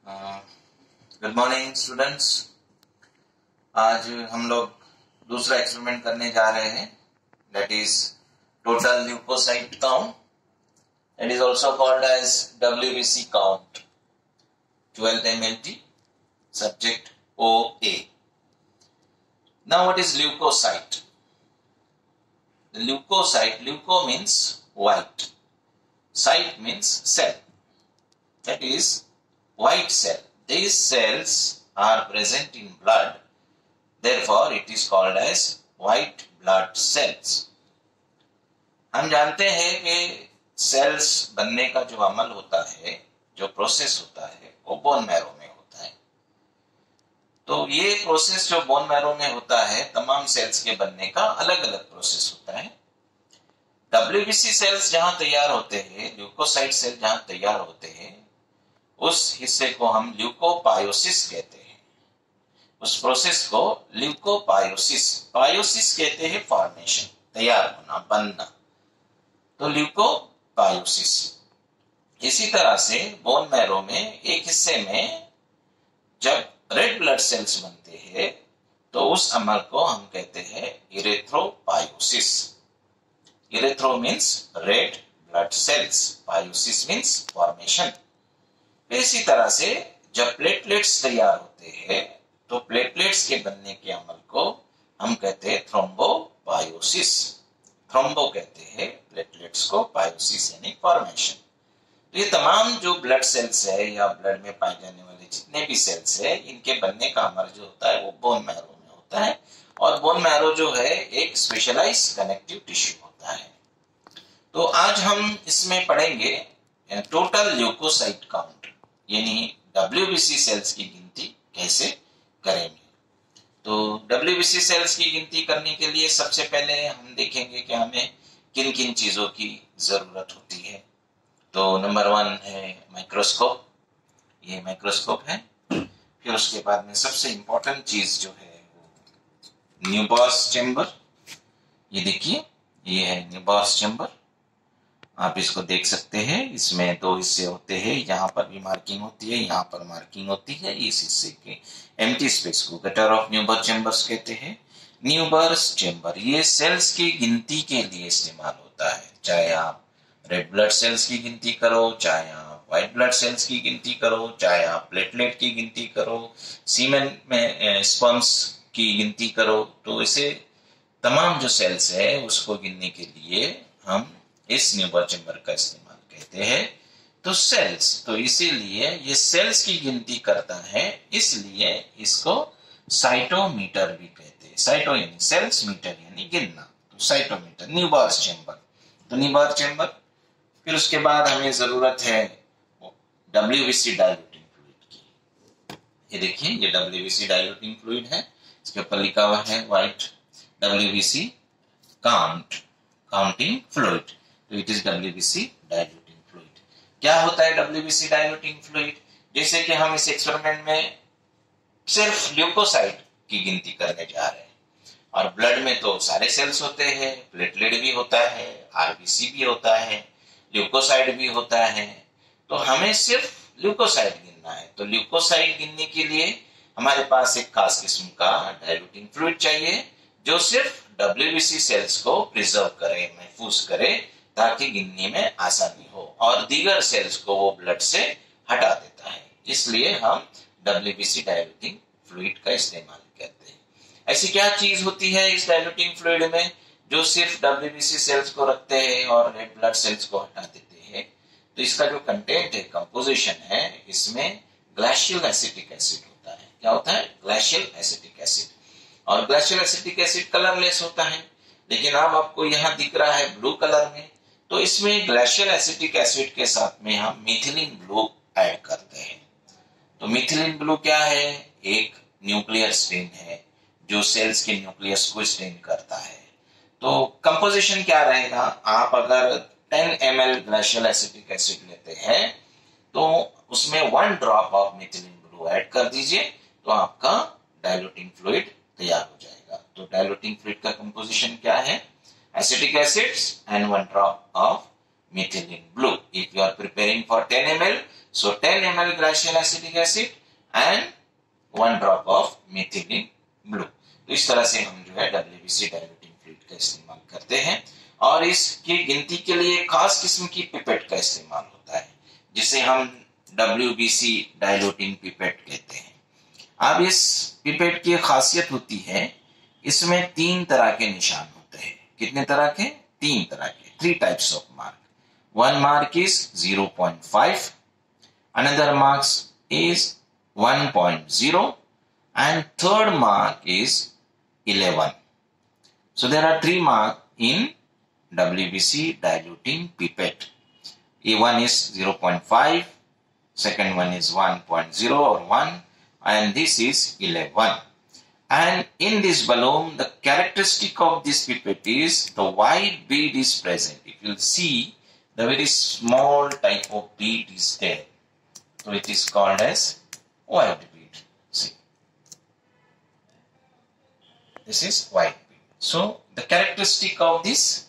Good morning students. आज हम लोग दूसरा एक्सपेरिमेंट करने जा रहे हैं, that is total leucocyte count. It is also called as WBC count, 12 mlt, subject OA. Now what is leukocyte? The leukocyte, leuko means white, cyte means cell, that is white cell. These cells are present in blood, therefore it is called as white blood cells. हम जानते हैं कि sales बनने का जो अमल होता है, जो प्रोसेस होता है, वो बोन मैरो में होता है। तो ये प्रोसेस जो बोन मैरो में होता है, तमाम सेल्स के बनने का अलग अलग प्रोसेस होता है। WBC सेल्स जहां तैयार होते हैं, ल्यूकोसाइट सेल जहां तैयार होते हैं, उस हिस्से को हम ल्यूकोपायोसिस कहते हैं। उस प्रोसेस को ल्यूकोपायोसिस, पायोसिस कहते हैं फॉर्मेशन, तैयार होना, बनना, तो ल्यूकोपायोसिस। इसी तरह से बोन मैरो में एक हिस्से में जब रेड ब्लड सेल्स बनते हैं तो उस अमल को हम कहते हैं erythropoiesis. Erythro means red blood cells, poiesis means formation. इसी तरह से जब प्लेटलेट्स तैयार होते हैं तो प्लेटलेट्स के बनने के अमल को हम कहते हैं थ्रोम्बोपायोसिस। थ्रोम्बो कहते हैं प्लेटलेट्स को, पायोसिस यानी फॉर्मेशन। तो ये तमाम जो ब्लड सेल्स है या ब्लड में पाए जाने वाले जितने भी सेल्स है, इनके बनने का अमल जो होता है वो बोन मैरो में होता है। और बोन मैरो जो है एक स्पेशलाइज कनेक्टिव टिश्यू होता है। तो आज हम इसमें पढ़ेंगे टोटल ल्यूकोसाइट काउंट, यानी WBC सेल्स की गिनती कैसे करेंगे। तो WBC सेल्स की गिनती करने के लिए सबसे पहले हम देखेंगे कि हमें किन किन चीजों की जरूरत होती है। तो नंबर 1 है माइक्रोस्कोप, ये माइक्रोस्कोप है। फिर उसके बाद में सबसे इंपॉर्टेंट चीज जो है वो न्यूबॉर्स चेंबर। ये देखिए, ये है न्यूबॉर्स चेंबर, आप इसको देख सकते हैं। इसमें 2 हिस्से होते हैं, यहाँ पर भी मार्किंग होती है, यहाँ पर मार्किंग होती है। इस हिस्से के एम्प्टी स्पेस को गटर ऑफ न्यूबर चेंबर्स कहते हैं। न्यूबर्स चेंबर ये सेल्स की गिनती के लिए इस्तेमाल होता है। चाहे आप रेड ब्लड सेल्स की गिनती करो, चाहे आप व्हाइट ब्लड सेल्स की गिनती करो, चाहे आप प्लेटलेट की गिनती करो, सीमेन में स्पर्म्स की गिनती करो, तो इसे तमाम जो सेल्स है उसको गिनने के लिए हम इस न्यूबर चेंबर का इस्तेमाल कहते हैं। तो सेल्स, तो इसीलिए ये सेल्स की गिनती करता है, इसलिए इसको साइटोमीटर भी कहते हैं। साइटो यानी सेल्स, मीटर यानी गिनना, तो साइटोमीटर, न्यूबॉर्स चेंबर। तो न्यूबॉर्स चेंबर। फिर उसके बाद हमें जरूरत है WBC डाइल्यूटिंग फ्लूइड की। ये देखिए, ये WBC डाइल्यूटिंग फ्लूइड है, इसके ऊपर लिखा हुआ है व्हाइट WBC काउंटिंग फ्लूइड। तो it is WBC diluting fluid. क्या होता है WBC डाइल्यूटिंग फ्लूइड? जैसे कि हम इस एक्सपेरिमेंट में सिर्फ ल्यूकोसाइट की गिनती करने जा रहे हैं, और ब्लड में तो सारे सेल्स होते हैं, प्लेटलेट भी होता है, RBC भी होता है, ल्यूकोसाइट भी होता है। तो हमें सिर्फ ल्यूकोसाइट गिनना है। तो ल्यूकोसाइट गिनने के लिए हमारे पास एक खास किस्म का डाइल्यूटिंग फ्लूइड चाहिए जो सिर्फ WBC सेल्स को प्रिजर्व करे, महफूज करे, ताकि गिनने में आसानी हो, और दीगर सेल्स को वो ब्लड से हटा देता है। इसलिए हम WBC डाइल्यूटिंग फ्लूइड का इस्तेमाल करते हैं। ऐसी क्या चीज होती है इस डाइल्यूटिंग फ्लूइड में जो सिर्फ WBC सेल्स को रखते हैं और रेड ब्लड सेल्स को हटा देते हैं? तो इसका जो कंटेंट है, कंपोजिशन है, इसमें ग्लेशियल एसिटिक एसिड होता है। क्या होता है? Glacial acetic acid. और ग्लेशियल एसिटिक एसिड कलरलेस होता है, लेकिन अब आपको यहाँ दिख रहा है ब्लू कलर में। तो इसमें ग्लेशियल एसिटिक एसिड के साथ में हम मिथिलीन ब्लू ऐड करते हैं। तो मिथिलीन ब्लू क्या है? एक न्यूक्लियर स्टेन है जो सेल्स के न्यूक्लियस को स्टेन करता है। तो कंपोजिशन क्या रहेगा? आप अगर 10 ml ग्लेशियल एसिटिक एसिड लेते हैं तो उसमें 1 drop of methylene blue add कर दीजिए, तो आपका डाइल्यूटिंग फ्लूइड तैयार हो जाएगा। तो डाइल्यूटिंग फ्लूइड का कंपोजिशन क्या है? Acetic acids and 1 drop of methylene blue. If you are preparing for 10 ml, So 10 ml glacial acetic acid and 1 drop of methylene blue. तो इस तरह से हम जो है WBC डाइल्यूटिंग फ्लूइड का इस्तेमाल करते हैं और इसकी गिनती के लिए खास किस्म की पिपेट का इस्तेमाल होता है जिसे हम WBC डाइल्यूटिंग पिपेट कहते हैं। अब इस पिपेट की खासियत होती है इसमें 3 तरह के निशान होते हैं। कितने तरह के? 3 तरह के, 3 types of mark. One mark is 0.5, another mark is 1.0 and third mark is 11. So there are 3 marks in WBC diluting pipette. One is 0.5, second one is 1.0 or 1 and this is 11. And in this balloon, the characteristic of this pipette is the white bead is present. If you see, the very small type of bead is there. So it is called as white bead. See, this is white bead. So the characteristic of this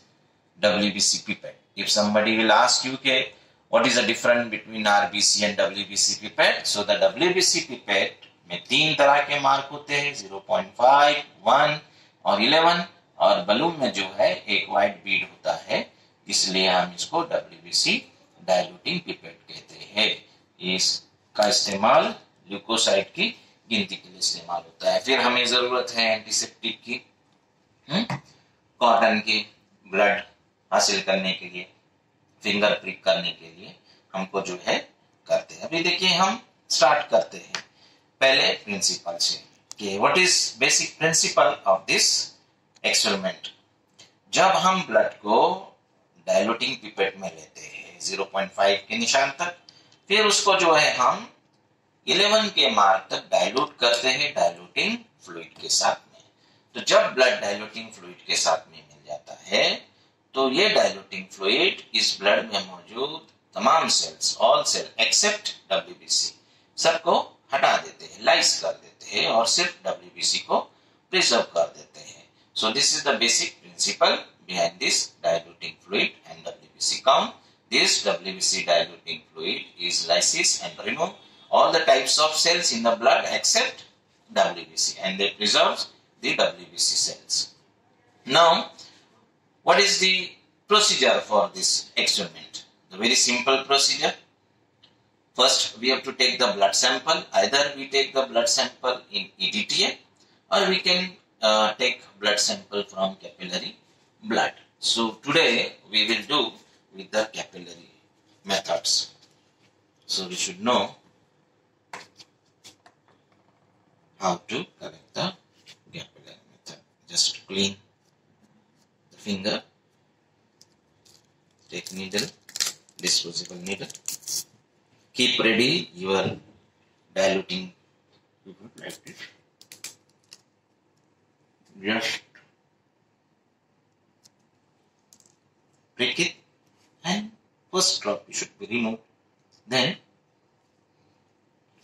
WBC pipette. If somebody will ask you, okay, what is the difference between RBC and WBC pipette? So the WBC pipette में 3 तरह के mark होते हैं, 0.5, 1 और 11 और balloon में जो है एक व्हाइट बीड होता है, इसलिए हम इसको WBC डाइल्यूटिंग पिपेट कहते हैं। इसका इस्तेमाल ल्यूकोसाइट की गिनती के लिए इस्तेमाल होता है। फिर हमें जरूरत है एंटीसेप्टिक की, कॉटन की, ब्लड हासिल करने के लिए, फिंगर प्रिक करने के लिए हमको जो है करते हैं। अभी देखिए हम स्टार्ट करते हैं पहले प्रिंसिपल से कि what is basic principle of this experiment. जब हम ब्लड को डाइल्यूटिंग पिपेट में लेते हैं 0.5 के निशान तक, फिर उसको जो है हम 11 के मार्क तक डाइल्यूट करते हैं डाइल्यूटिंग फ्लूइड के साथ में। तो जब ब्लड डाइल्यूटिंग फ्लूइड के साथ में मिल जाता है तो ये डाइल्यूटिंग फ्लूइड इस ब्लड में मौजूद तमाम cells, all cell except WBC, सबको हटा देते हैं, लाइस कर देते हैं और सिर्फ WBC को प्रिजर्व कर देते हैं। So this is the basic principle behind this diluting fluid and WBC count. This WBC diluting fluid is lysis and remove all the types of cells in the blood except WBC and they preserves the WBC cells. Now, what is the procedure for this experiment? The very simple procedure. First, we have to take the blood sample. Either we take the blood sample in EDTA or we can take blood sample from capillary blood. So today we will do with the capillary methods. So we should know how to correct the capillary method. Just clean the finger, take needle, disposable needle. Keep ready your diluting like this. Just prick it and first drop should be removed. Then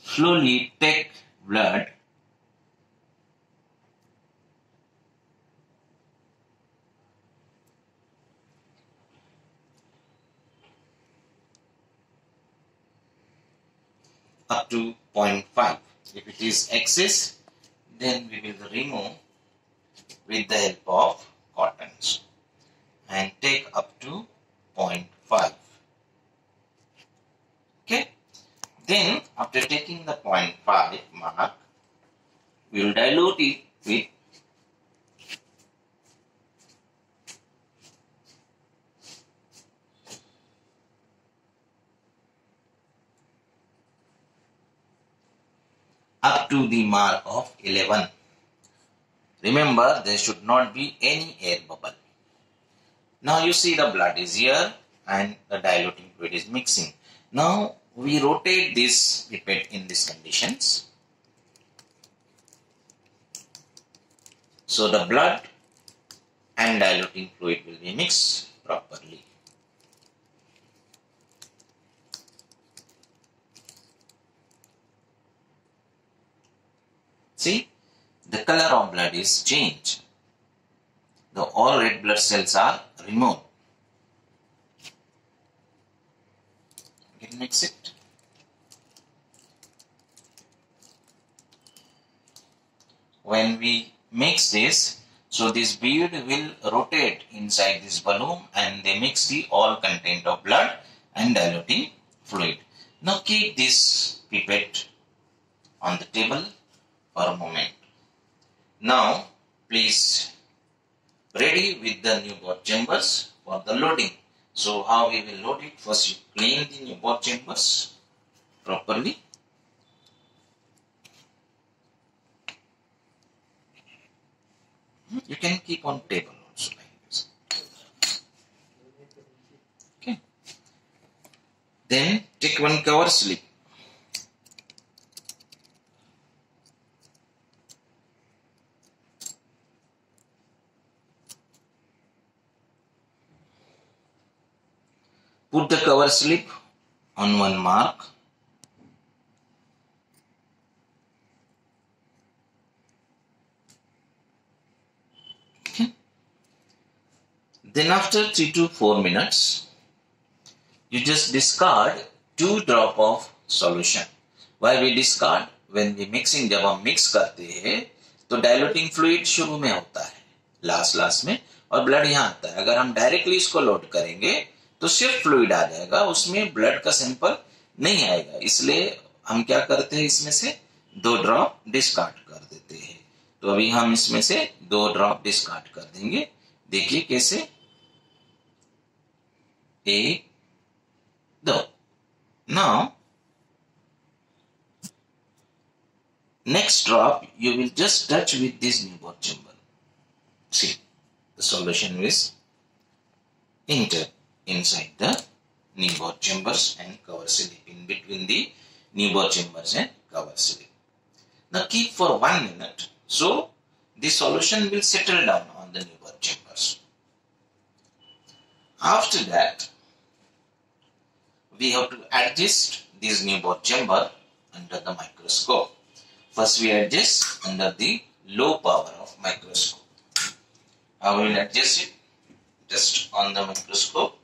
slowly take blood up to 0.5. If it is excess, then we will remove with the help of cottons and take up to 0.5. Okay. Then after taking the 0.5 mark, we will dilute it with up to the mark of 11. Remember, there should not be any air bubble. Now you see the blood is here and the diluting fluid is mixing. Now we rotate this pipette in these conditions. So the blood and diluting fluid will be mixed properly. See, the color of blood is changed. All red blood cells are removed. You can mix it. when we mix this, so this bead will rotate inside this balloon and they mix the all content of blood and diluting fluid. Now keep this pipette on the table for a moment. Now please ready with the Neubauer chambers for the loading. So how we will load it? First you clean the Neubauer chambers properly. You can keep on table also like this. Okay. Then take one cover slip. Put the cover slip on one mark. Okay. Then after 3 to 4 minutes, you just discard 2 drops of solution. Why we discard? When we mixing, जब हम mix करते हैं तो diluting fluid शुरू में होता है, last में, और ब्लड यहाँ आता है. अगर हम डायरेक्टली इसको लोड करेंगे तो सिर्फ फ्लूइड आ जाएगा, उसमें ब्लड का सैंपल नहीं आएगा. इसलिए हम क्या करते हैं, इसमें से 2 ड्रॉप डिस्कार्ड कर देते हैं. तो अभी हम इसमें से 2 ड्रॉप डिस्कार्ड कर देंगे. देखिए कैसे, 1 2. Now next drop you will just touch with this Neubauer chamber. See, the solution is entered inside the Neubauer chambers and cover slip, in between the Neubauer chambers and cover slip. Now keep for 1 minute, so the solution will settle down on the Neubauer chambers. After that, we have to adjust this Neubauer chamber under the microscope. First we adjust under the low power of microscope. I will adjust it just on the microscope.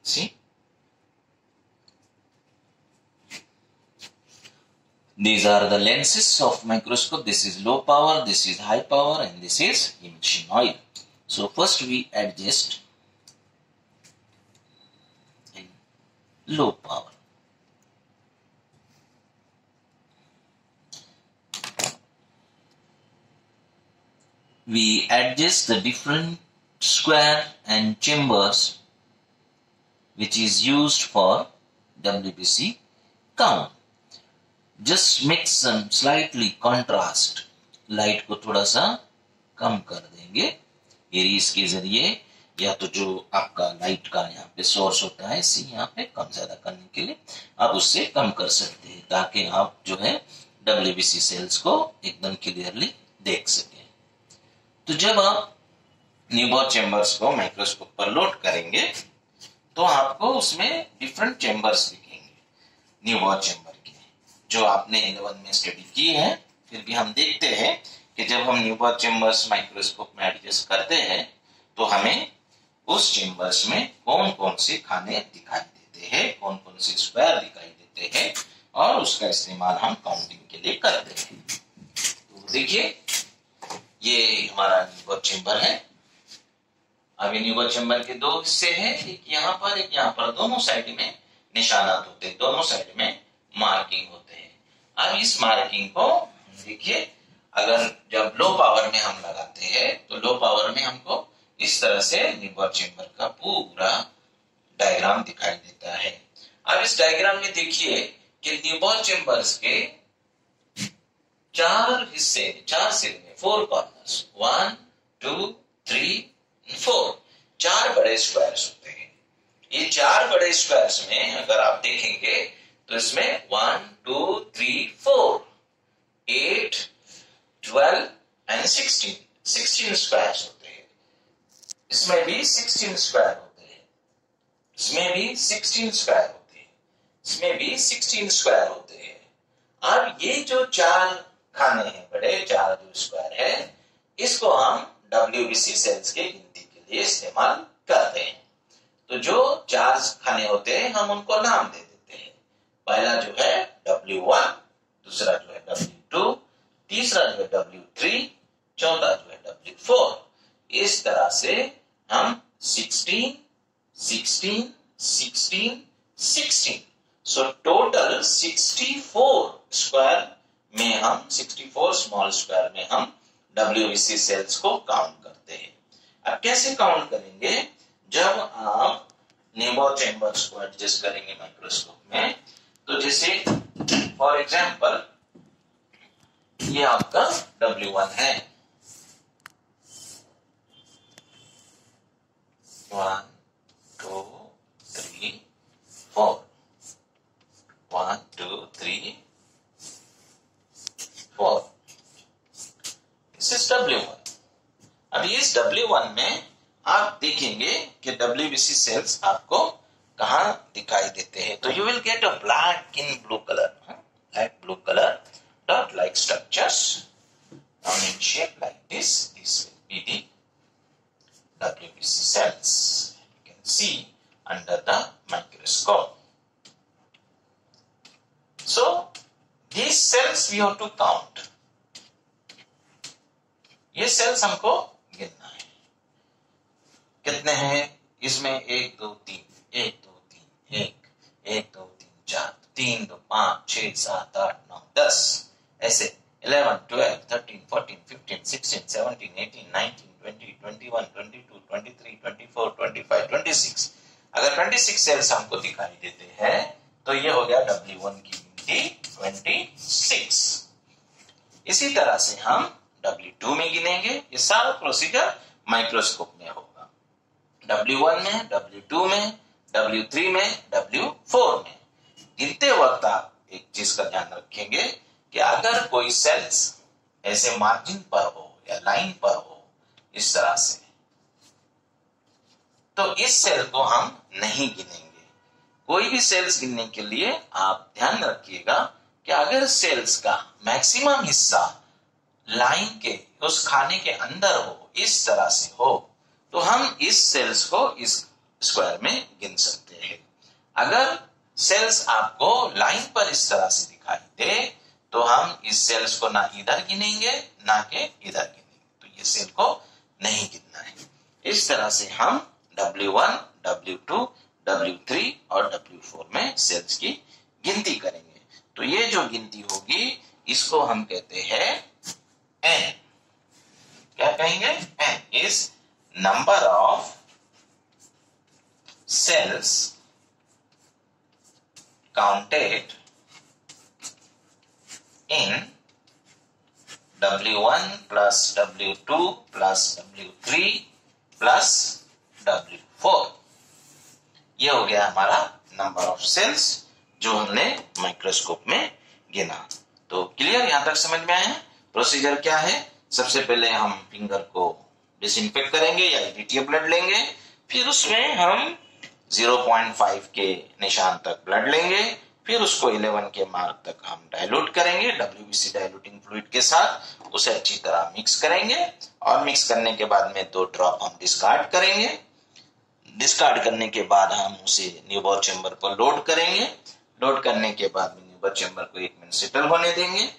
See, these are the lenses of microscope. This is low power, this is high power, and this is emulsion oil. So first we adjust in low power. We adjust the different square and chambers which is used for WBC count. Just make some slightly contrast. Light को थोड़ा सा कम कर देंगे Aries के जरिए, या तो जो आपका लाइट का यहाँ पे सोर्स होता है इसी यहाँ पे कम ज्यादा करने के लिए आप उससे कम कर सकते हैं, ताकि आप जो है WBC सेल्स को एकदम क्लियरली देख सकें. तो जब आप न्यूबॉर चेम्बर्स को माइक्रोस्कोप पर लोड करेंगे तो आपको उसमें डिफरेंट चेम्बर्स दिखेंगे न्यूबॉर चेम्बर के, जो आपने L1 में स्टडी की है. फिर भी हम देखते हैं कि जब हम न्यूबॉर चेम्बर्स माइक्रोस्कोप में एडजस्ट करते हैं तो हमें उस चेम्बर्स में कौन कौन से खाने दिखाई देते हैं, कौन कौन से स्क्वायर दिखाई देते हैं, और उसका इस्तेमाल हम काउंटिंग के लिए करते हैं. तो देखिए ये हमारा न्यूबॉर चेम्बर है. अभी न्यूबॉर चेम्बर के 2 हिस्से हैं, एक यहाँ पर एक यहाँ पर. दोनों साइड में निशानात होते हैं, दोनों साइड में मार्किंग होते हैं. अब इस मार्किंग को देखिए, अगर जब लो पावर में हम लगाते हैं तो लो पावर में हमको इस तरह से न्यूबॉर चेम्बर का पूरा डायग्राम दिखाई देता है. अब इस डायग्राम में देखिए कि न्यूबॉर चेम्बर्स के 4 हिस्से, 4 सिरे में 4 कॉर्नर्स, 1 2 3 4, 4 बड़े स्क्वायर्स होते हैं. ये 4 बड़े स्क्वायर्स में अगर आप देखेंगे तो इसमें 1 2 3 4 8 12 एंड 16 स्क्वायर्स होते हैं. इसमें भी 16 स्क्वायर होते हैं, इसमें भी 16 स्क्वायर होते हैं, इसमें भी 16 स्क्वायर होते हैं. अब ये जो 4 खाने हैं बड़े, 4 जो स्क्वायर है, इसको हम WBC सेल्स के गिनती के लिए इस्तेमाल करते हैं. तो जो 4 खाने होते हैं हम उनको नाम दे देते हैं. पहला जो है W1, दूसरा जो है W2, तीसरा जो है W3, चौथा जो है W4। इस तरह से हम 16, 16, 16, 16, सो टोटल 64 स्क्वायर में हम 64 स्मॉल स्क्वायर में हम WBC सेल्स को काउंट करते हैं। अब कैसे काउंट करेंगे? जब आप नेबोर चेंबर्स को एडजस्ट करेंगे माइक्रोस्कोप में, तो जैसे फॉर एग्जांपल ये आपका W1 है, 1 2 3 4, 1 2 3 4, दिस इज W1। अब इस W1 में आप देखेंगे कि WBC सेल्स आपको कहां दिखाई देते हैं। तो you will get a black in blue colour, black blue color dot like structures down in shape like this. This will be the WBC cells. You can see under the microscope. So these cells we have to count. ये sales हमको गिनना है, कितने हैं इसमें? 1 2 3, 1 2 3, 1 1 2 3 4, 3 2 5 6 7 8 9 10, ऐसे 11 12 13 14 15 16 17 18 19 20 21 22 23 24 25 26। अगर 26 sales हमको दिखाई देते हैं तो ये हो गया W1 की गिनती 26। इसी तरह से हम W2 में गिनेंगे। ये सारा प्रोसीजर माइक्रोस्कोप में होगा, W1 में, W2 में, W3 में, W4 में। गिनते वक्त आप एक चीज का ध्यान रखेंगे कि अगर कोई सेल्स ऐसे मार्जिन पर हो या लाइन पर हो इस तरह से, तो इस सेल को हम नहीं गिनेंगे। कोई भी सेल्स गिनने के लिए आप ध्यान रखिएगा कि अगर सेल्स का मैक्सिमम हिस्सा लाइन के उस खाने के अंदर हो, इस तरह से हो, तो हम इस सेल्स को इस स्क्वायर में गिन सकते हैं। अगर सेल्स आपको लाइन पर इस तरह से दिखाई दे तो हम इस सेल्स को ना इधर गिनेंगे ना के इधर गिनेंगे, तो ये सेल को नहीं गिनना है। इस तरह से हम W1, W2, W3 और W4 में सेल्स की गिनती करेंगे। तो ये जो गिनती होगी इसको हम कहते हैं N। क्या कहेंगे? N is number of cells counted in W1 plus W2 plus W3 plus W4। ये हो गया हमारा नंबर ऑफ सेल्स जो हमने माइक्रोस्कोप में गिना। तो क्लियर, यहां तक समझ में आया? प्रोसीजर क्या है? सबसे पहले हम फिंगर को डिसइंफेक्ट करेंगे या EDTA ब्लड लेंगे, फिर उसमें हम 0.5 के निशान तक ब्लड लेंगे, फिर उसको 11 के मार्क तक हम डाइल्यूट करेंगे WBC डाइल्यूटिंग फ्लूइड के साथ, उसे अच्छी तरह मिक्स करेंगे और मिक्स करने के बाद में 2 ड्रॉप हम डिस्कार्ड करेंगे। डिस्कार्ड करने के बाद हम उसे न्यूबोर चेंबर पर लोड करेंगे। लोड करने के बाद में न्यूबोर चेंबर को 1 मिनट सेटल होने देंगे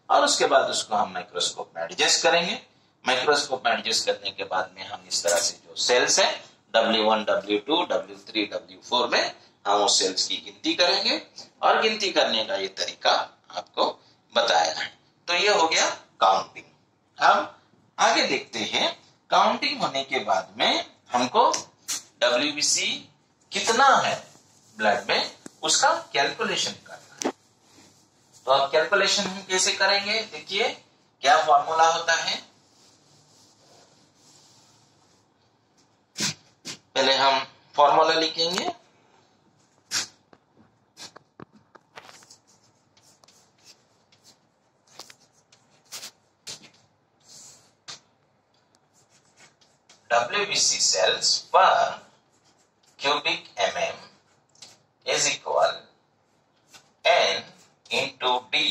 और उसके बाद उसको हम माइक्रोस्कोप में एडजस्ट करेंगे। माइक्रोस्कोप में एडजस्ट करने के बाद में हम इस तरह से जो सेल्स है W1, W2, W3, W4 में हम उस सेल्स की गिनती करेंगे और गिनती करने का ये तरीका आपको बताया है। तो ये हो गया काउंटिंग। अब आगे देखते हैं, काउंटिंग होने के बाद में हमको WBC कितना है ब्लड में उसका कैलकुलेशन करना है। तो अब कैलकुलेशन हम कैसे करेंगे? देखिए क्या फॉर्मूला होता है। पहले हम फॉर्मूला लिखेंगे। WBC cells per cubic mm is equal N into D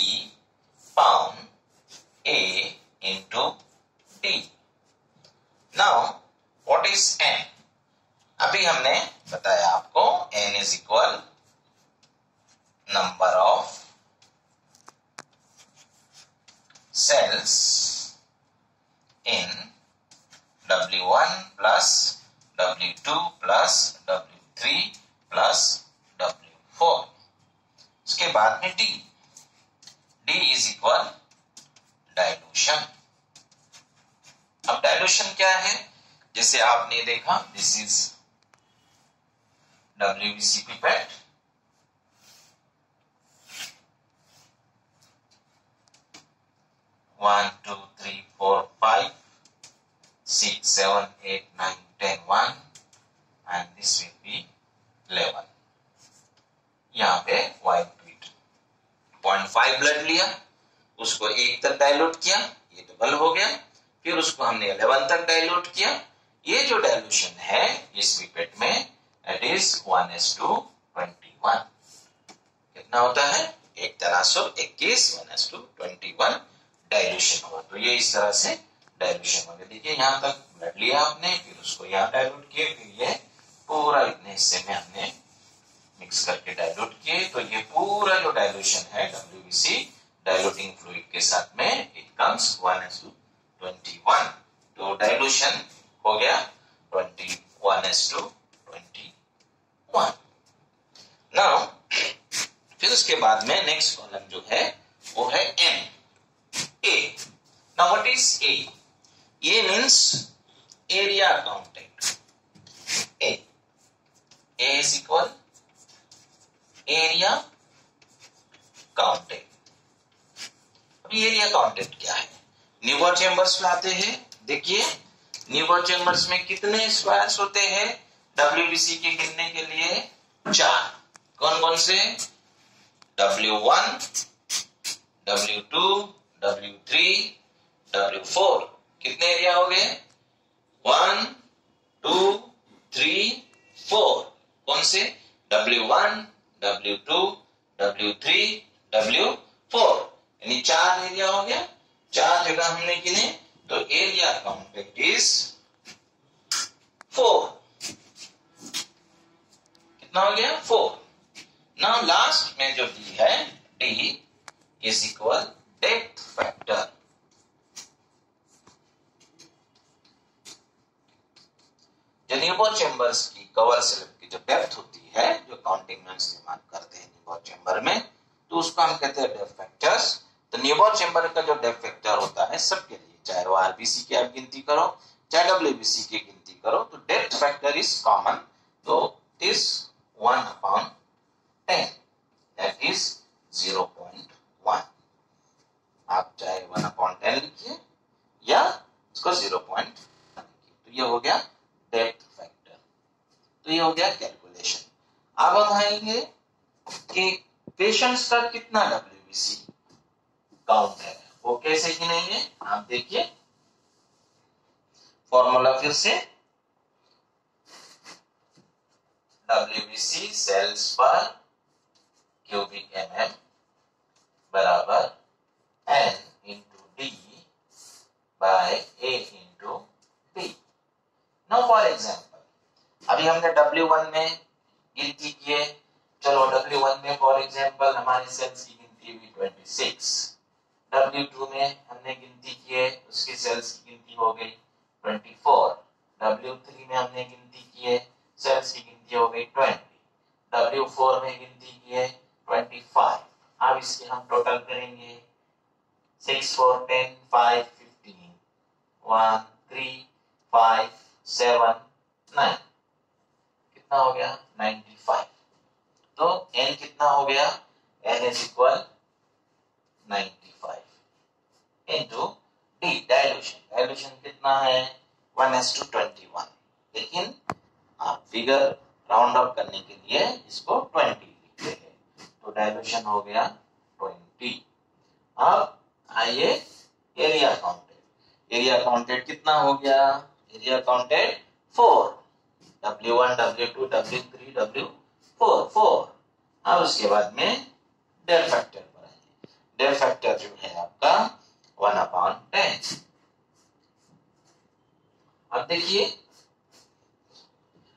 pound A into D. Now what is N? अभी हमने बताया आपको N is equal number of cells plus W3 plus W4। उसके बाद में D, D is equal dilution. अब dilution क्या है, जैसे आपने देखा this is WBC pipette, one two three four five 6 7 8 9 10 1 and this will be 11। यहाँ पे 0.5 ब्लड लिया, उसको 1 तक डाइल्यूट किया, ये डबल हो गया, फिर उसको हमने 11 तक डाइल्यूट किया। ये जो डाइल्यूशन है इस पिपेट में इट इज 1:21। कितना होता है 1:21 1:21 डाइल्यूशन हुआ। तो ये इस तरह से डाइल्यूशन हो गया। देखिए यहाँ तक ब्लड लिया आपने, फिर उसको यहाँ डाइल्यूट किए, फिर ये पूरा इतने हिस्से में हमने मिक्स करके डाइल्यूट किए। तो ये पूरा जो डाइल्यूशन है WBC डाइल्यूटिंग फ्लूइड के साथ में इट कम्स 1:21। तो डाइल्यूशन हो गया 1:21। नाउ फिर उसके बाद में नेक्स्ट कॉलम जो है वो है M, A। Now what is A? A means area counted. A is equal area counted। अब एरिया काउंटेड क्या है, न्यूबॉर चेंबर्स में आते हैं। देखिए न्यूबॉर चेंबर्स में कितने स्क्वायर्स होते हैं WBC के गिनने के लिए 4। कौन कौन से, W1 W2 W3 W4। कितने एरिया हो गए 1 2 3 4। कौन से, W1 W2 W3 W4, यानी 4 एरिया हो गया। 4 जगह हमने गिने, तो एरिया काउंटेड इज 4। कितना हो गया 4। नाउ लास्ट में जो दी है D is equal depth factor. जो न्यूबॉर चेंबर्स की कवर स्लिप की जो डेप्थ होती है, जो काउंटिंग में इस्तेमाल करते हैं न्यूबॉर चेंबर में, तो उसको हम कहते हैं डेप्थ फैक्टर्स। तो न्यूबॉर चेंबर का जो डेप्थ फैक्टर होता है सबके लिए, चाहे वो RBC की आप गिनती करो चाहे WBC की गिनती करो, तो डेप्थ फैक्टर इज कॉमन। तो इज 1/10, दैट इज 0.1। आप चाहे 1/10 लिखिए या उसको 0.1 लिखिए। तो ये हो गया डेप्थ फैक्टर। तो ये हो गया कैलकुलेशन। अब हम आएंगे कि पेशेंट्स का कितना WBC काउंट है, वो कैसे गिनेंगे। आप देखिए फॉर्मूला फिर से, WBC sales per cubic mm बराबर N into D by A into B। Now for example, अभी हमने W1 में गिनती किए, चलो W1 में फॉर एग्जांपल हमारे सेल्स की गिनती हुई 26। W2 में हमने गिनती किए, उसकी सेल्स की गिनती हो गई 24। W3 में हमने गिनती किए, सेल्स की गिनती हो गई 20। W4 में गिनती किए 25। अब इसके हम टोटल करेंगे 6 4 10 5 15 1 3 5 7 9। कितना हो गया 95। तो n कितना हो गया, n is equal 95 into D dilution. Dilution कितना है 1:21। लेकिन आप फिगर राउंड अप करने के लिए इसको 20 लिखते हैं, तो डाइल्यूशन हो गया 20। अब आइए एरिया काउंटेड। एरिया काउंटेड कितना हो गया, area counted 4। W1 W2 W3 W4 4। अब उसके बाद में डेल फैक्टर पर आइए। डेल फैक्टर जो है आपका 1/10। अब देखिए,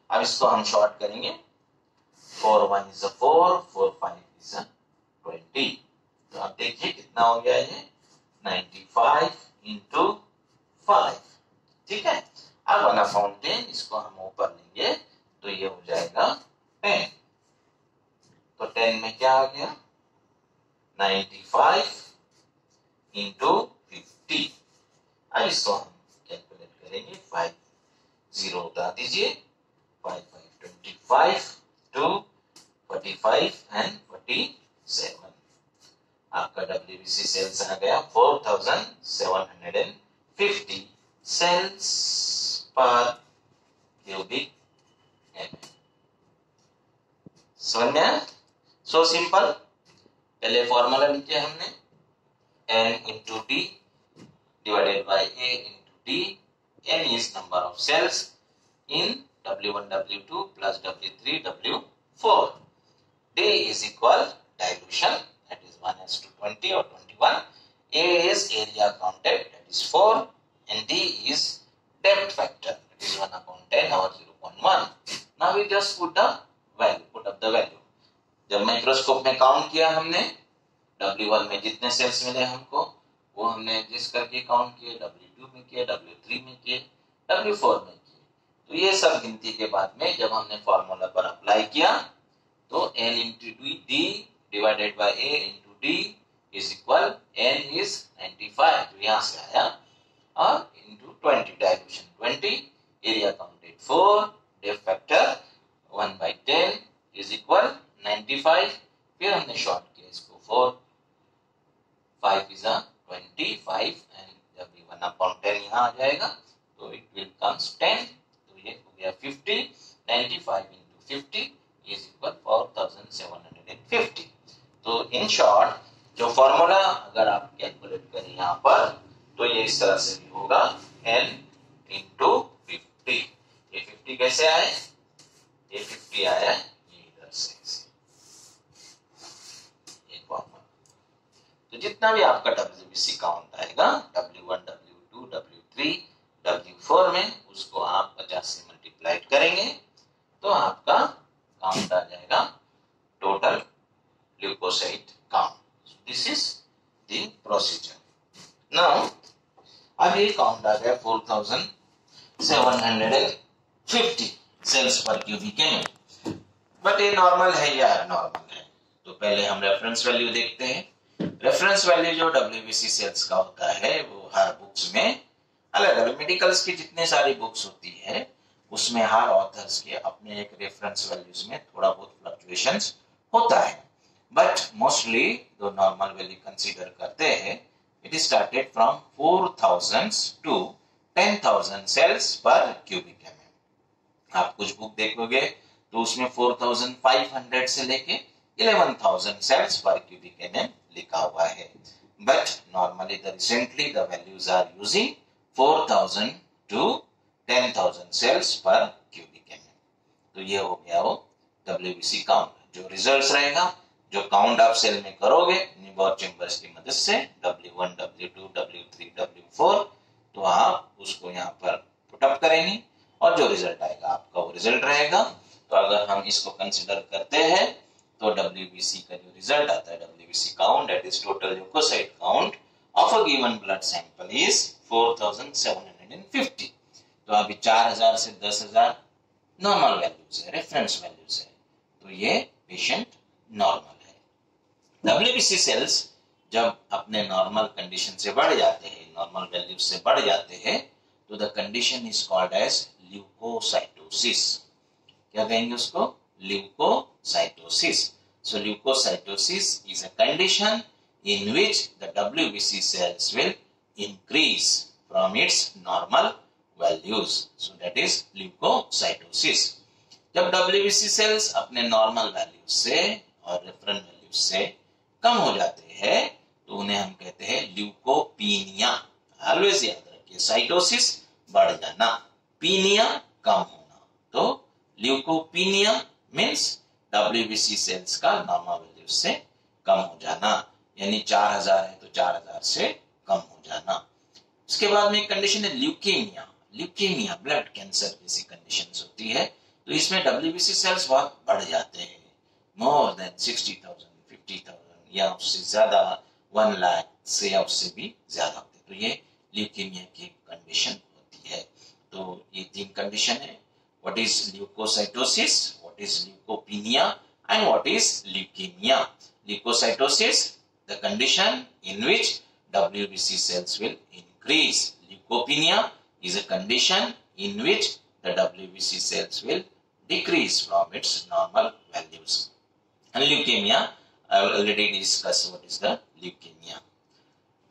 अब इसको हम शॉर्ट करेंगे। 4 1 is 4 4 5 is 20। तो अब देखिए कितना हो गया ये 95 into 5। ठीक है, अब 1/10 इसको हम ऊपर लेंगे तो ये हो जाएगा 10। तो 10 में क्या आ गया 95 इंटू 50। अब इसको हम कैलकुलेट करेंगे। 5 0 उतार दीजिए, 5 5 25 2 45 एंड 47। आपका WBC सेल्स आ गया 4750 सेल्स पर क्यूबिक एम। समझ में आया? So simple. पहले फॉर्मूला लिखे हमने n into d divided by a into d. n is number of cells in W1 W2 plus W3 W4. d is equal dilution, that is 1:20 or 21. a is area counted, that is 4, and d is depth factor, that is 1/10 or 0.1. Now we just put up the value. जब microscope में count किया हमने W1 में जितने sales मिले हमको वो हमने एडजस्ट करके काउंट किए, W2 में किए, W3 में किए, W4 में किए। तो ये सब गिनती के बाद में जब हमने फॉर्मूला पर अप्लाई किया तो n into d divided by a into d is equal, n is 95 तो यहाँ से आया, और into 20 dilution 20, area counted 4, depth factor 1/10 is equal 95। फिर हमने शॉर्ट किया इसको 4, 5 is 25 एंड जब ये 1/10 यहाँ आ जाएगा तो it will comes 10। तो ये हो गया 50, 95 into 50 is equal 4750। तो इन शॉर्ट जो फॉर्मूला अगर आप कैलकुलेट करें यहाँ पर तो ये इस तरह से भी होगा n into 50। ये 50 कैसे आए? ये 50 आया ये इधर से तो जितना भी आपका WBC काउंट आएगा W1 W2 W3 W4 में उसको आप 50 से मल्टीप्लाई करेंगे तो आपका काउंट आ जाएगा total leucocyte count. This is the procedure. Now अब ये काउंट आ गया 4750 sales per cubic M. But ये नॉर्मल है या एबनॉर्मल है? तो पहले हम रेफरेंस वैल्यू देखते हैं। रेफरेंस वैल्यू जो WBC सेल्स का होता है वो हर बुक्स में अलग अलग, मेडिकल्स की जितने सारी बुक्स होती है उसमें हर ऑथर्स के अपने एक रेफरेंस वैल्यूज में थोड़ा बहुत फ्लक्चुएशंस होता है, बट मोस्टली जो नॉर्मल वैल्यू कंसीडर करते हैं it is started from 4000 to 10,000 cells per cubic M. आप कुछ बुक देखोगे तो उसमें 4500 से लेके 11,000 सेल्स पर क्यूबिक एम लिखा हुआ है, but normally recently the values are using 4000 to 10,000 cells per cubic M. तो ये हो गया वो WBC काउंट। जो रिजल्ट्स रहेगा, जो काउंट आप सेल में करोगे न्यूबॉर चेम्बर्स की मदद से W1 W2 W3 W4, तो आप उसको यहाँ पर पुटअप करेंगे और जो रिजल्ट आएगा आपका वो रिजल्ट रहेगा। तो अगर हम इसको कंसिडर करते हैं तो WBC का जो रिजल्ट आता है WBC count, that is total leucocyte count of a given blood sample is 4750। तो अभी 4000 से 10,000 नॉर्मल वैल्यूज है, रेफरेंस वैल्यूज है, तो ये पेशेंट नॉर्मल है। WBC सेल्स जब अपने नॉर्मल कंडीशन से बढ़ जाते हैं, नॉर्मल वैल्यूज से बढ़ जाते हैं, तो the condition is called as leucocytosis. क्या कहेंगे उसको? Leukocytosis. So leukocytosis is a condition in which the WBC cells will increase from its normal values. So that is leukocytosis. जब WBC cells अपने normal values से और reference values से कम हो जाते हैं तो उन्हें हम कहते हैं ल्यूकोपीनिया। ऑलवेज याद रखिए, साइटोसिस बढ़ जाना, पीनिया कम होना। तो ल्यूकोपीनिया मीन्स WBC सेल्स का नॉर्मल वैल्यू से कम हो जाना, यानी 4000 है तो 4000 से कम हो जाना। उसके बाद में एक कंडीशन है ल्यूकेमिया। ल्यूकेमिया ब्लड कैंसर जैसी कंडीशंस होती है, तो इसमें WBC सेल्स बहुत बढ़ जाते हैं, मोर देन 60,000 50,000 या उससे ज्यादा 1 लाख से या उससे भी ज्यादा होते, तो ये ल्यूकेमिया की कंडीशन होती है। तो ये 3 कंडीशन है, what is leukocytosis, what is leukopenia, and what is leukemia. Leukocytosis, the condition in which WBC cells will increase. Leukopenia is a condition in which the WBC cells will decrease from its normal values. And leukemia, I already discussed what is the leukemia.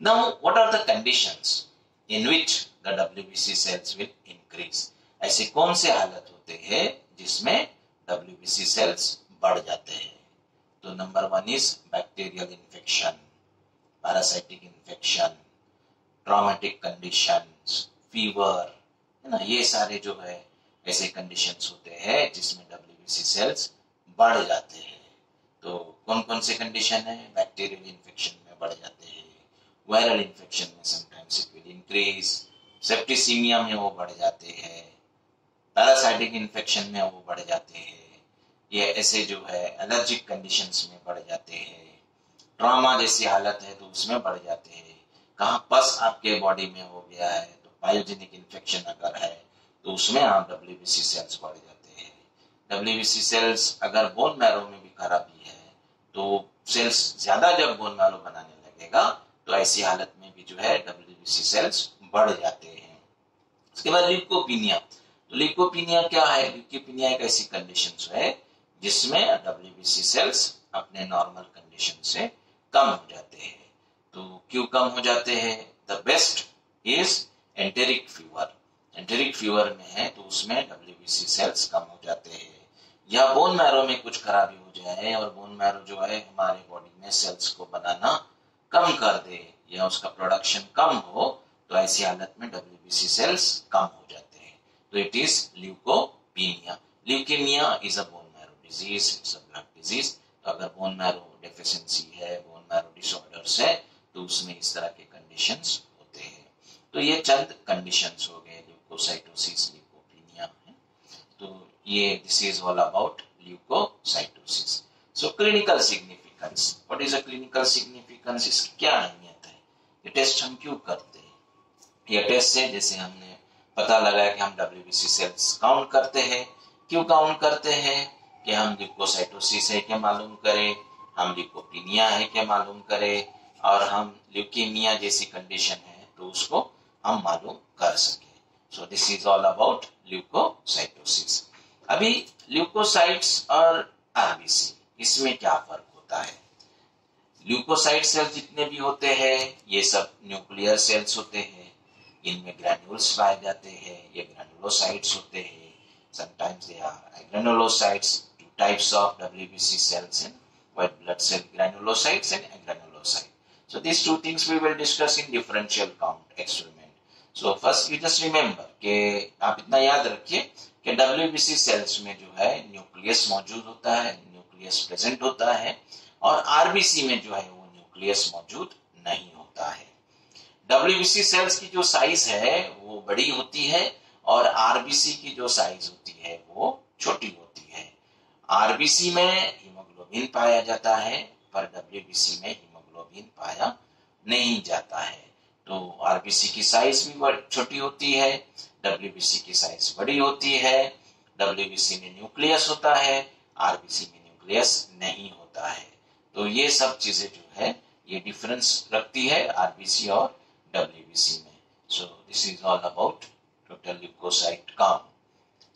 Now, what are the conditions in which the WBC cells will increase? ऐसे कौन से हालत होते हैं जिसमें WBC cells बढ़ जाते हैं? तो number 1 is bacterial infection, parasitic infection, traumatic conditions, fever, है ना, ये सारे जो है ऐसे कंडीशंस होते हैं जिसमें WBC सेल्स बढ़ जाते हैं. तो कौन कौन से कंडीशन है? बैक्टीरियल इन्फेक्शन में बढ़ जाते हैं, वायरल इन्फेक्शन में sometimes it will increase, septicaemia में वो बढ़ जाते हैं, पैरासाइटिक इन्फेक्शन में वो बढ़ जाते हैं, ये ऐसे जो है एलर्जिक कंडीशंस में बढ़ जाते हैं, ट्रॉमा जैसी हालत है तो उसमें बढ़ जाते हैं. कहाँ पस आपके बॉडी में हो गया है तो पायोजेनिक इन्फेक्शन अगर है तो उसमें आप WBC सेल्स बढ़ जाते हैं. WBC सेल्स अगर बोन मैरो में भी खराबी है तो सेल्स ज्यादा जब बोन मैरो बनाने लगेगा तो ऐसी हालत में भी जो है WBC सेल्स बढ़ जाते हैं. उसके बाद ल्यूकोपीनिया. तो ल्यूकोपीनिया क्या है? ल्यूकोपीनिया एक ऐसी कंडीशन है जिसमें WBC सेल्स अपने नॉर्मल कंडीशन से कम हो जाते हैं. तो क्यों कम हो जाते हैं? The best is enteric fever. Enteric fever में है तो उसमें WBC सेल्स कम हो जाते हैं. या बोन मैरो में कुछ खराबी हो जाए और बोन मैरो जो है हमारे बॉडी में सेल्स को बनाना कम कर दे या उसका प्रोडक्शन कम हो तो ऐसी हालत में WBC सेल्स कम हो जाते हैं. तो it is leucopenia. Leukaemia is a bone marrow disease, it's a blood disease. तो अगर बोन मैरो डेफिशिएंसी है, बोन मैरो डिसऑर्डर्स है तो उसमें इस तरह के कंडीशंस होते हैं. तो ये चंद कंडीशंस हो गए ल्यूकोसाइटोसिस, ल्यूकोपीनिया है. तो ये this is all about leucocytosis. So clinical significance. What is a clinical significance? इसकी क्या अहमियत है? ये टेस्ट हम क्यों करते हैं? ये टेस्ट से जैसे हमने पता लगाया कि हम WBC सेल्स काउंट करते हैं. क्यों काउंट करते हैं? कि हम ल्यूकोसाइटोसिस है क्या मालूम करें, हम ल्यूकोपीनिया है क्या मालूम करें, और हम ल्यूकेमिया जैसी कंडीशन है तो उसको हम मालूम कर सके. So this is all about leucocytosis. अभी ल्यूकोसाइट्स और RBC इसमें क्या फर्क होता है? ल्यूकोसाइट सेल्स जितने भी होते हैं ये सब न्यूक्लियर सेल्स होते हैं. इनमें ग्रैन्यूल्स पाए जाते हैं, ये ग्रैनुलोसाइट्स होते हैं. Sometimes they are granulocytes. Two types of WBC cells in white blood cell, granulocytes and agranulocyte. So these two things we will discuss in differential count experiment. So first you just remember कि आप इतना याद रखिए कि WBC cells में जो है nucleus मौजूद होता है, न्यूक्लियस प्रेजेंट होता है, और RBC में जो है वो न्यूक्लियस मौजूद नहीं होता है. WBC सेल्स की जो साइज है वो बड़ी होती है और RBC की जो साइज होती है वो छोटी होती है. RBC में हीमोग्लोबिन पाया जाता है पर WBC में हीमोग्लोबिन पाया नहीं जाता है. तो RBC की साइज भी छोटी होती है, WBC की साइज बड़ी होती है. WBC में न्यूक्लियस होता है, RBC में न्यूक्लियस नहीं होता है. तो ये सब चीजें जो है ये डिफरेंस रखती है RBC और WBC में. So this is all about total leukocyte count.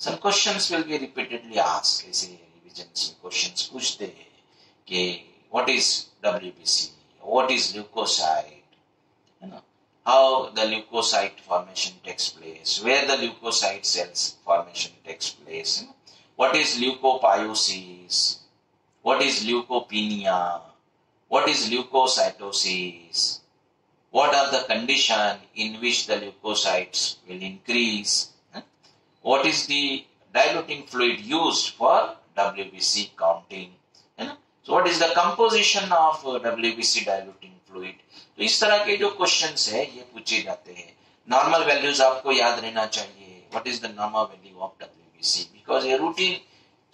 Some questions will be repeatedly asked. ऐसे revisions में questions पूछते हैं कि what is WBC, what is leukocyte, you know, how the leukocyte formation takes place, where the leukocyte cells formation takes place, you know, what is leukopyosis, what is leukopenia, what is leukocytosis, what are the conditions in which the leukocytes will increase, what is the diluting fluid used for WBC counting, so what is the composition of WBC diluting fluid. तो इस तरह के जो questions है ये पूछे जाते हैं. नॉर्मल वैल्यूज आपको याद रहना चाहिए. What is the normal value of WBC, because ये रूटीन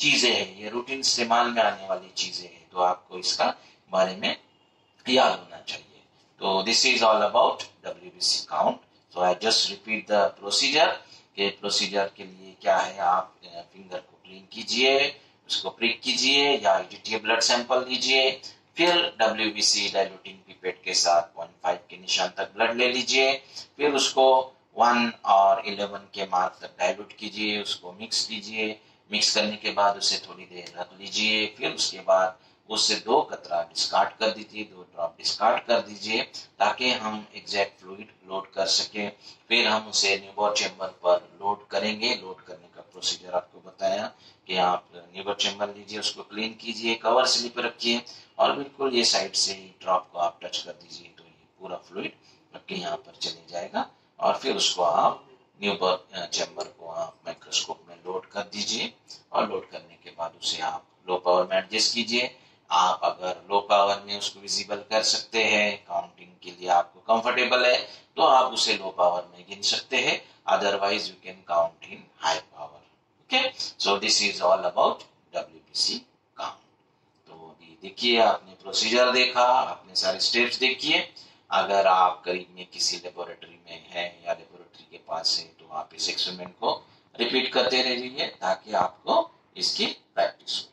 चीजें हैं, ये रूटीन इस्तेमाल में आने वाली चीजें हैं, तो आपको इसका बारे में याद होना चाहिए. So this is all about WBC count. So I just repeat the procedure के प्रोसीजर के लिए क्या है, आप फिंगर को क्लीन कीजिए, उसको प्रिक कीजिए या ईटीटी ब्लड सैंपल लीजिए, फिर WBC डाइल्यूटिंग पिपेट के साथ 0.5 के निशान तक ब्लड ले लीजिए, फिर उसको 1 और 11 के मार्क तक डाइल्यूट कीजिए, उसको मिक्स कीजिए, मिक्स करने के बाद उसे थोड़ी देर रख लीजिए, फिर उसके बाद उससे 2 कतरा डिस्कार्ड कर दीजिए, 2 ड्रॉप डिस्कार्ड कर दीजिए ताकि हम एग्जैक्ट फ्लूइड लोड कर सके। फिर हम उसे न्यूबोर चेम्बर पर लोड करेंगे। लोड करने का प्रोसीजर आपको बताया कि आप न्यूबोर चेम्बर लीजिए, उसको क्लीन कीजिए, कवर स्लिप रखिए और बिल्कुल ये साइड से ही ड्रॉप को आप टच कर दीजिए तो ये पूरा फ्लूइड आपके यहाँ पर चले जाएगा और फिर उसको आप न्यूबोर चेम्बर को आप माइक्रोस्कोप में लोड कर दीजिए और लोड करने के बाद उसे आप लो पावर में एडजस्ट कीजिए। आप अगर लो पावर में उसको विजिबल कर सकते हैं, काउंटिंग के लिए आपको कंफर्टेबल है तो आप उसे लो पावर में गिन सकते हैं, otherwise you can count in high power. Okay, so this is all about WBC count. तो देखिए, आपने प्रोसीजर देखा, आपने सारे स्टेप्स देखिए। अगर आप करीब में किसी लेबोरेटरी में हैं या लेबोरेटरी के पास है तो आप इस एक्सपेरिमेंट को रिपीट करते रहिए ताकि आपको इसकी प्रैक्टिस हो।